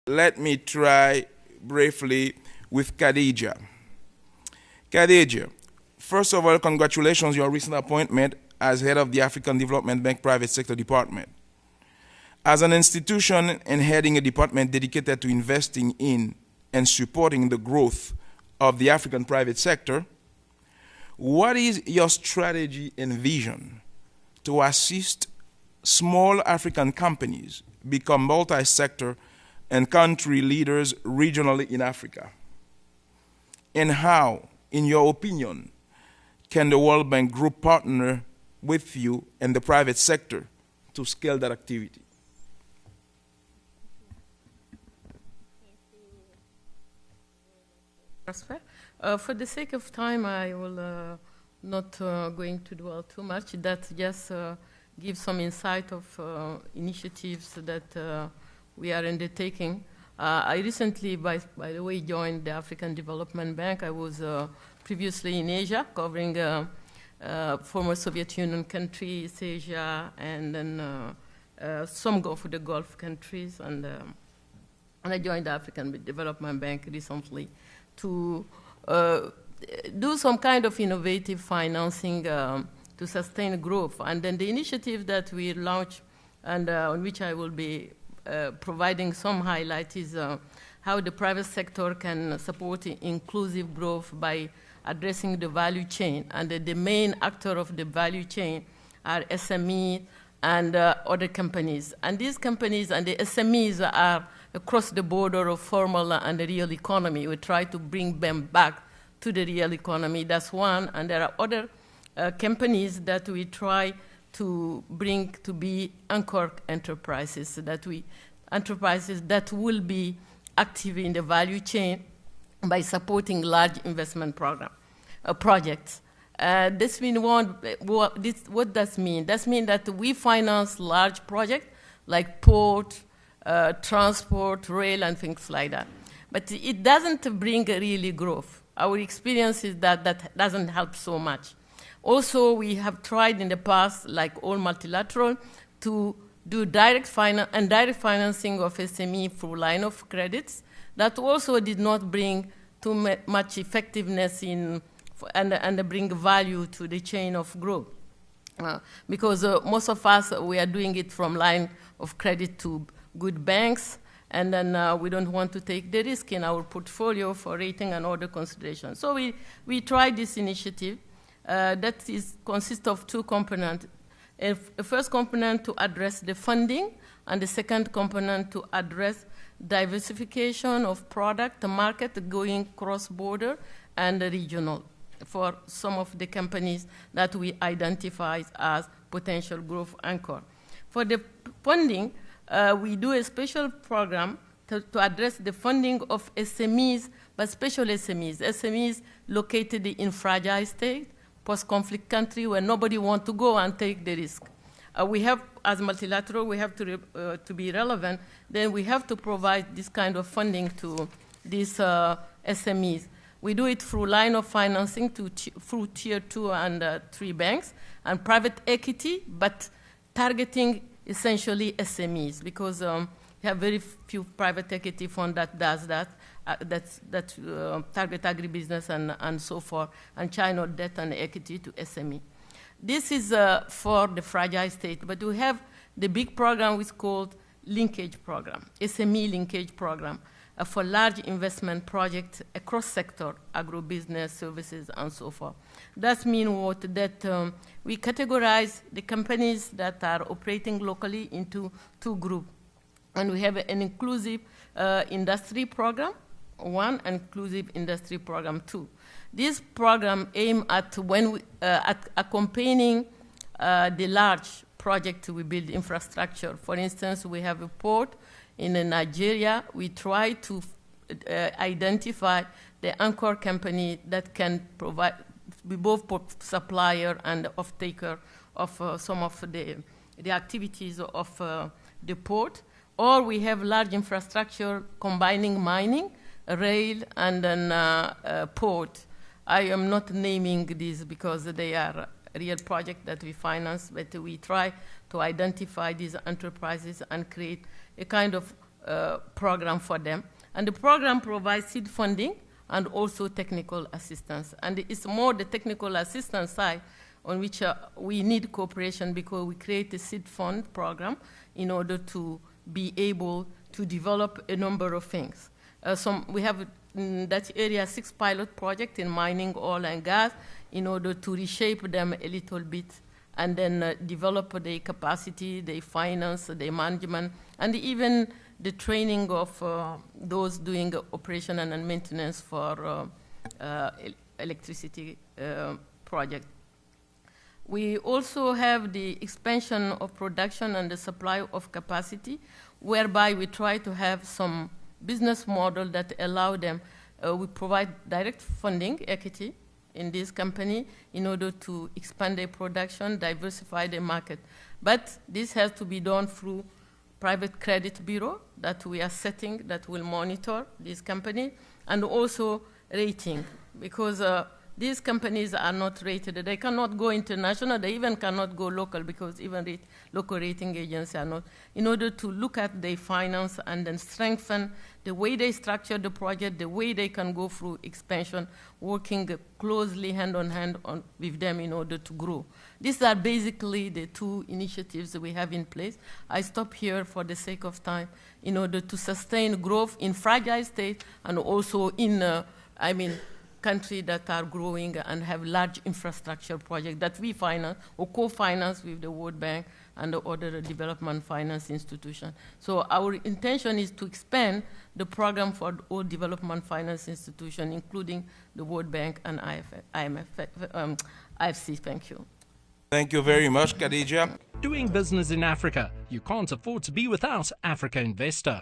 Let me try briefly with Kodeidja. Kodeidja, first of all, congratulations on your recent appointment as head of the African Development Bank Private Sector Department. As an institution and heading a department dedicated to investing in and supporting the growth of the African private sector, what is your strategy and vision to assist small African companies become multi-sector and country leaders regionally in Africa? And how, in your opinion, can the World Bank Group partner with you and the private sector to scale that activity? For the sake of time, I will not going to dwell too much. That just gives some insight of initiatives that we are undertaking. I recently, by the way, joined the African Development Bank. I was previously in Asia, covering former Soviet Union countries, Asia, and then some go for the Gulf countries. And I joined the African Development Bank recently to do some kind of innovative financing to sustain growth. And then the initiative that we launched and on which I will be providing some highlight is how the private sector can support inclusive growth by addressing the value chain. And the main actor of the value chain are SME and other companies. And these companies and the SMEs are across the border of formal and the real economy. We try to bring them back to the real economy. That's one. And there are other companies that we try to bring to be anchor enterprises, enterprises that will be active in the value chain by supporting large investment projects. This means what does mean? That means that we finance large projects like port, transport, rail, and things like that. But it doesn't bring really growth. Our experience is that that doesn't help so much. Also, we have tried in the past, like all multilateral, to do direct financing of SME through line of credits. That also did not bring too much effectiveness in and bring value to the chain of growth. Because most of us, we are doing it from line of credit to good banks, and then we don't want to take the risk in our portfolio for rating and other considerations. So we tried this initiative that consists of two components. A first component to address the funding, and the second component to address diversification of product, the market going cross-border and regional for some of the companies that we identify as potential growth anchor. For the funding, we do a special program to address the funding of SMEs, but special SMEs located in fragile state, post-conflict country where nobody wants to go and take the risk. We have, as multilateral, we have to be relevant, then we have to provide this kind of funding to these SMEs. We do it through line of financing through tier 2 and 3 banks and private equity, but targeting essentially SMEs because we have very few private equity fund that does that, target agribusiness and so forth, and China debt and equity to SME. This is for the fragile state, but we have the big program which is called linkage program, SME linkage program, for large investment projects across sector, agribusiness, services, and so forth. That means what? That we categorize the companies that are operating locally into two groups. And we have an inclusive industry program, 1, and inclusive industry program 2. This program aims at accompanying the large project we build infrastructure. For instance, we have a port in Nigeria. We try to identify the anchor company that can provide, be both supplier and off-taker of some of the activities of the port. Or we have large infrastructure combining mining, rail, and then port. I am not naming these because they are real projects that we finance, but we try to identify these enterprises and create a kind of program for them. And the program provides seed funding and also technical assistance. And it's more the technical assistance side on which we need cooperation, because we create a seed fund program in order to be able to develop a number of things. We have in that area 6 pilot projects in mining, oil and gas, in order to reshape them a little bit and then develop the capacity, the finance, the management, and even the training of those doing operation and maintenance for electricity project. We also have the expansion of production and the supply of capacity, whereby we try to have some business model that allow them. We provide direct funding, equity, in this company in order to expand their production, diversify the market. But this has to be done through private credit bureau that we are setting that will monitor this company, and also rating, because these companies are not rated. They cannot go international. They even cannot go local, because even local rating agencies are not. In order to look at their finance and then strengthen the way they structure the project, the way they can go through expansion, working closely hand on hand with them in order to grow. These are basically the 2 initiatives that we have in place. I stop here for the sake of time in order to sustain growth in fragile state and also in, countries that are growing and have large infrastructure projects that we finance or co-finance with the World Bank and the other development finance institutions. So our intention is to expand the program for all development finance institutions, including the World Bank and IFC. Thank you. Thank you very much, Kodeidja. Doing business in Africa. You can't afford to be without Africa Investor.